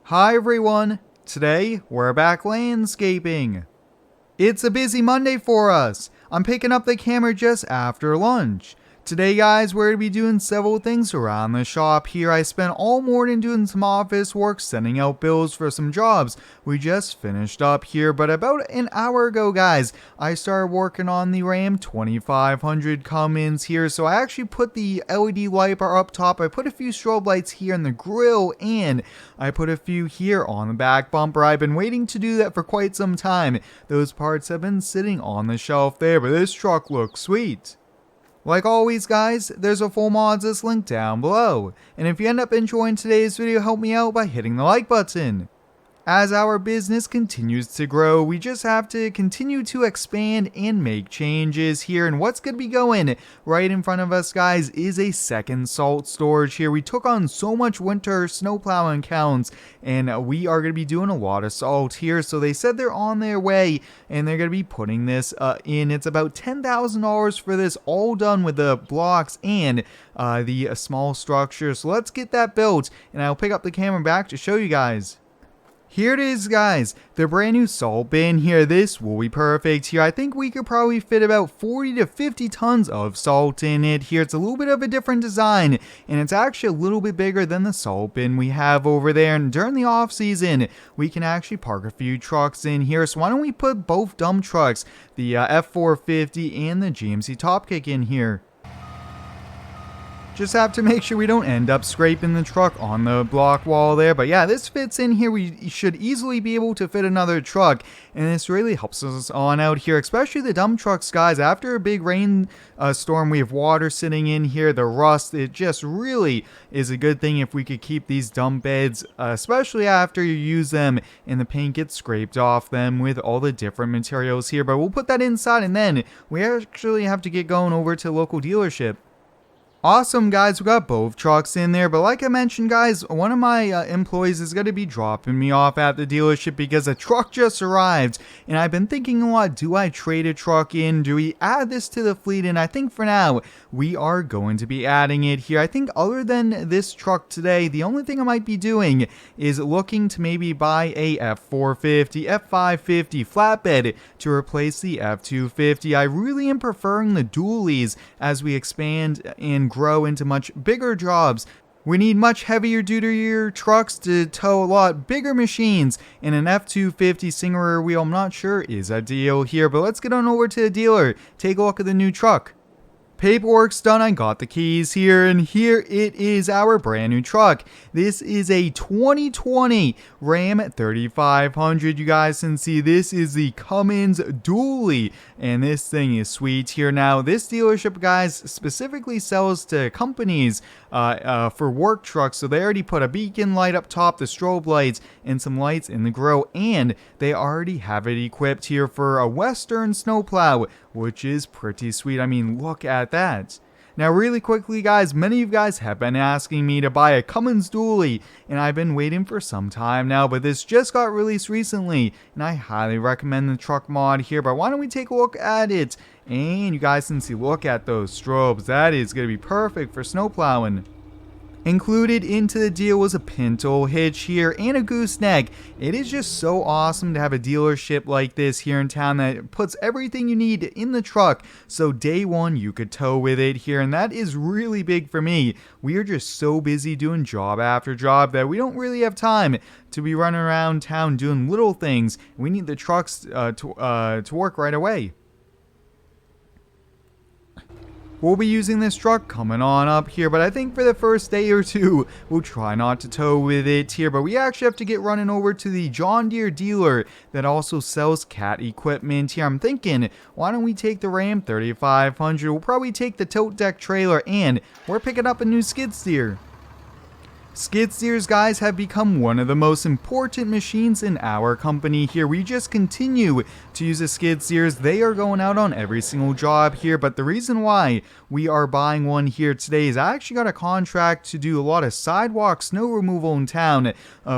Hi everyone! Today, we're back landscaping. It's a busy Monday for us. I'm picking up the camera just after lunch. Today guys, we're going to be doing several things around the shop here. I spent all morning doing some office work, sending out bills for some jobs we just finished up here, but about an hour ago guys, I started working on the Ram 2500 come-ins here. So I actually put the LED light bar up top, I put a few strobe lights here in the grill, and I put a few here on the back bumper. I've been waiting to do that for quite some time. Those parts have been sitting on the shelf there, but this truck looks sweet. Like always guys, there's a full mods list link down below, and if you end up enjoying today's video, help me out by hitting the like button. As our business continues to grow, we just have to continue to expand and make changes here, and what's going to be going right in front of us guys is a second salt storage here. We took on so much winter snowplowing counts, and we are going to be doing a lot of salt here, so they said they're on their way, and they're going to be putting this in. It's about $10,000 for this, all done with the blocks and the small structure. So let's get that built, and I'll pick up the camera back to show you guys. Here it is guys, the brand new salt bin here. This will be perfect here. I think we could probably fit about 40 to 50 tons of salt in it here. It's a little bit of a different design, and it's actually a little bit bigger than the salt bin we have over there. And during the off season, we can actually park a few trucks in here. So why don't we put both dump trucks, the F450 and the GMC Top Kick in here. Just have to make sure we don't end up scraping the truck on the block wall there. But yeah, this fits in here. We should easily be able to fit another truck, and this really helps us on out here, especially the dump trucks guys. After a big rain storm, we have water sitting in here, the rust. It just really is a good thing if we could keep these dump beds, especially after you use them and the paint gets scraped off them with all the different materials here. But we'll put that inside, and then we actually have to get going over to the local dealership. Awesome guys, we got both trucks in there, but like I mentioned guys, one of my employees is going to be dropping me off at the dealership because a truck just arrived, and I've been thinking a lot, do I trade a truck in, do we add this to the fleet? And I think for now, we are going to be adding it here. I think other than this truck today, the only thing I might be doing is looking to maybe buy a F450, F550 flatbed to replace the F250. I really am preferring the dualies as we expand and grow into much bigger jobs. We need much heavier duty trucks to tow a lot bigger machines, and an F250 single rear wheel I'm not sure is ideal here. But let's get on over to the dealer, take a look at the new truck. Paperwork's done, I got the keys here, and here it is, our brand new truck. This is a 2020 Ram 3500. You guys can see this is the Cummins dually, and this thing is sweet here. Now, this dealership, guys, specifically sells to companies for work trucks, so they already put a beacon light up top, the strobe lights, and some lights in the grill, and they already have it equipped here for a Western snowplow, which is pretty sweet. I mean, look at that. Now really quickly guys, many of you guys have been asking me to buy a Cummins dually, and I've been waiting for some time now, but this just got released recently, and I highly recommend the truck mod here. But why don't we take a look at it, and you guys can see, look at those strobes. That is going to be perfect for snowplowing. Included into the deal was a pintle hitch here and a gooseneck. It is just so awesome to have a dealership like this here in town that puts everything you need in the truck, so day one you could tow with it here, and that is really big for me. We are just so busy doing job after job that we don't really have time to be running around town doing little things. We need the trucks to work right away. We'll be using this truck coming on up here, but I think for the first day or two, we'll try not to tow with it here. But we actually have to get running over to the John Deere dealer that also sells cat equipment here. I'm thinking, why don't we take the Ram 3500? We'll probably take the tote deck trailer, and we're picking up a new skid steer. Skid steers, guys, have become one of the most important machines in our company here. We just continue to use the skid steers. They are going out on every single job here, but the reason why we are buying one here today is I actually got a contract to do a lot of sidewalk snow removal in town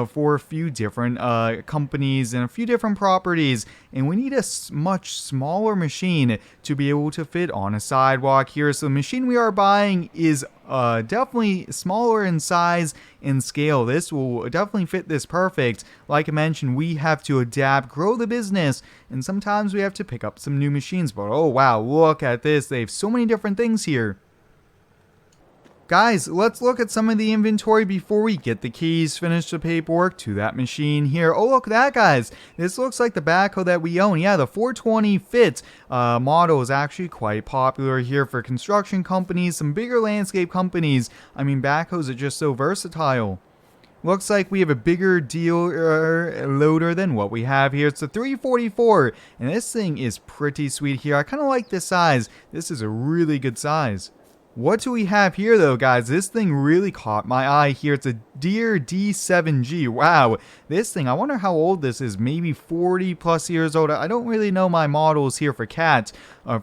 for a few different companies and a few different properties, and we need a much smaller machine to be able to fit on a sidewalk here. So the machine we are buying is definitely smaller in size and scale. This will definitely fit this perfect. Like I mentioned, we have to adapt, grow the business, and sometimes we have to pick up some new machines. But oh wow, look at this. They have so many different things here. Guys, let's look at some of the inventory before we get the keys, finish the paperwork to that machine here. Oh, look at that, guys. This looks like the backhoe that we own. Yeah, the 420 Fit model is actually quite popular here for construction companies, some bigger landscape companies. I mean, backhoes are just so versatile. Looks like we have a bigger dealer loader than what we have here. It's a 344, and this thing is pretty sweet here. I kind of like this size. This is a really good size. What do we have here though, guys? This thing really caught my eye here. It's a Deere D7G. Wow, this thing, I wonder how old this is. Maybe 40 plus years old. I don't really know my models here for cat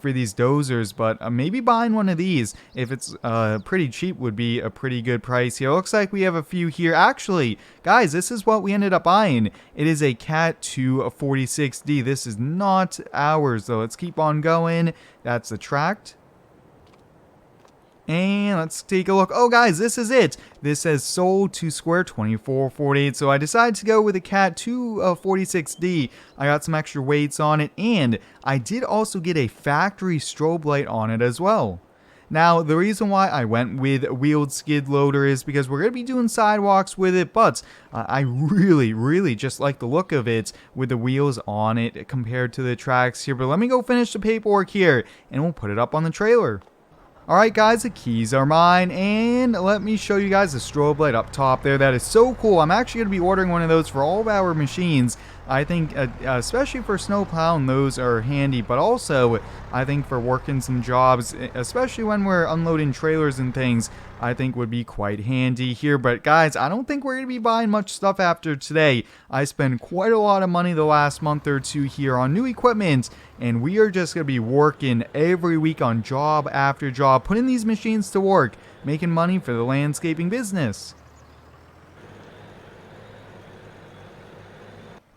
for these dozers, but maybe buying one of these, if it's pretty cheap, would be a pretty good price here. Looks like we have a few here. Actually, guys, this is what we ended up buying. It is a Cat 246D. This is not ours though. Let's keep on going. That's the tract. And let's take a look. Oh, guys, this is it. This says sold to Square 2448. So I decided to go with a Cat 246D. I got some extra weights on it, and I did also get a factory strobe light on it as well. Now, the reason why I went with a wheeled skid loader is because we're going to be doing sidewalks with it, but I really just like the look of it with the wheels on it compared to the tracks here. But let me go finish the paperwork here, and we'll put it up on the trailer. Alright guys, the keys are mine, and let me show you guys the strobe light up top there. That is so cool. I'm actually going to be ordering one of those for all of our machines. I think, especially for snow plowing, those are handy, but also, I think for working some jobs, especially when we're unloading trailers and things, I think would be quite handy here. But guys, I don't think we're going to be buying much stuff after today. I spent quite a lot of money the last month or two here on new equipment, and we are just going to be working every week on job after job, putting these machines to work, making money for the landscaping business.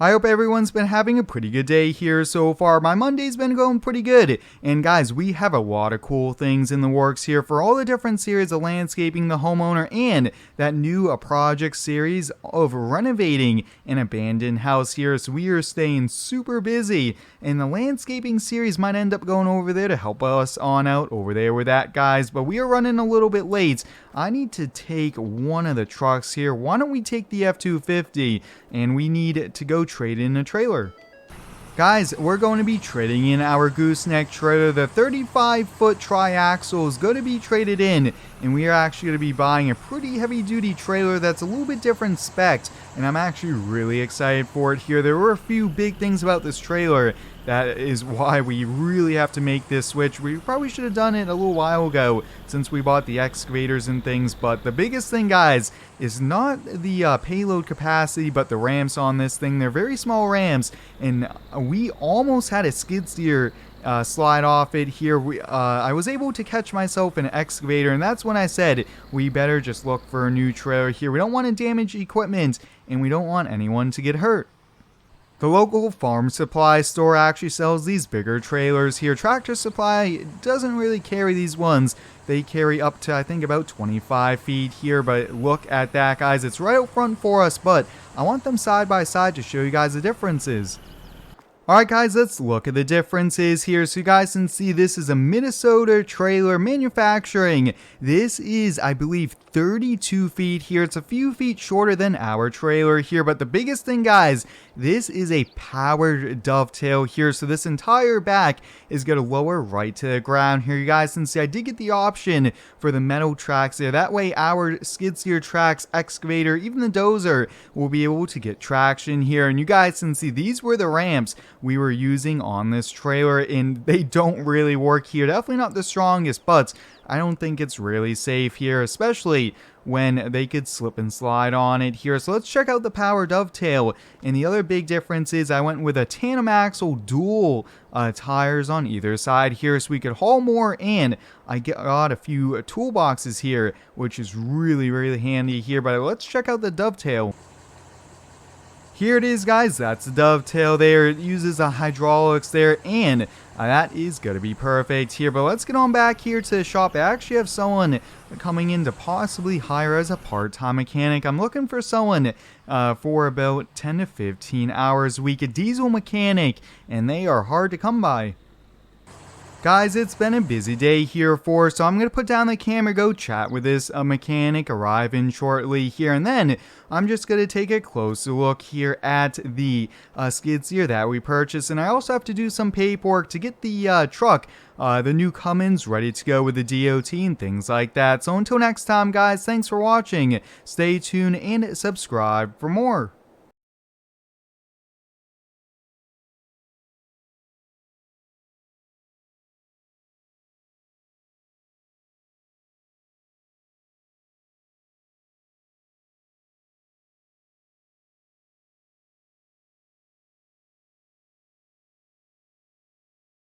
I hope everyone's been having a pretty good day here so far. My Monday's been going pretty good. And guys, we have a lot of cool things in the works here for all the different series of landscaping the homeowner and that new project series of renovating an abandoned house here. So we are staying super busy. And the landscaping series might end up going over there to help us on out over there with that, guys. But we are running a little bit late. I need to take one of the trucks here. Why don't we take the F250, and we need to go trade in a trailer. Guys, we're going to be trading in our gooseneck trailer. The 35-foot triaxle is going to be traded in, and we are actually going to be buying a pretty heavy-duty trailer that's a little bit different spec, and I'm actually really excited for it here. There were a few big things about this trailer. That is why we really have to make this switch. We probably should have done it a little while ago since we bought the excavators and things. But the biggest thing, guys, is not the payload capacity, but the ramps on this thing. They're very small ramps, and we almost had a skid steer slide off it here. I was able to catch myself in an excavator, and that's when I said we better just look for a new trailer here. We don't want to damage equipment, and we don't want anyone to get hurt. The local farm supply store actually sells these bigger trailers here. Tractor Supply doesn't really carry these ones. They carry up to, I think, about 25 feet here. But look at that, guys. It's right out front for us, but I want them side by side to show you guys the differences. Alright guys, let's look at the differences here. So you guys can see this is a Minnesota trailer manufacturing. This is, I believe, 32 feet here. It's a few feet shorter than our trailer here, but the biggest thing, guys, this is a powered dovetail here. So this entire back is going to lower right to the ground here. You guys can see I did get the option for the metal tracks there. That way our skid steer tracks, excavator, even the dozer will be able to get traction here. And you guys can see these were the ramps we were using on this trailer, and they don't really work here. Definitely not the strongest, but I don't think it's really safe here, especially when they could slip and slide on it here. So let's check out the power dovetail. And the other big difference is I went with a tandem axle dual tires on either side here so we could haul more, and I got a few toolboxes here, which is really handy here. But let's check out the dovetail. Here it is, guys. That's the dovetail there. It uses a hydraulics there, and that is going to be perfect here. But let's get on back here to the shop. I actually have someone coming in to possibly hire as a part-time mechanic. I'm looking for someone for about 10 to 15 hours a week, a diesel mechanic, and they are hard to come by. Guys, it's been a busy day here so I'm going to put down the camera, go chat with this mechanic arriving shortly here, and then I'm just going to take a closer look here at the Skidsteer that we purchased, and I also have to do some paperwork to get the truck, the new Cummins, ready to go with the DOT and things like that. So until next time, guys, thanks for watching, stay tuned, and subscribe for more.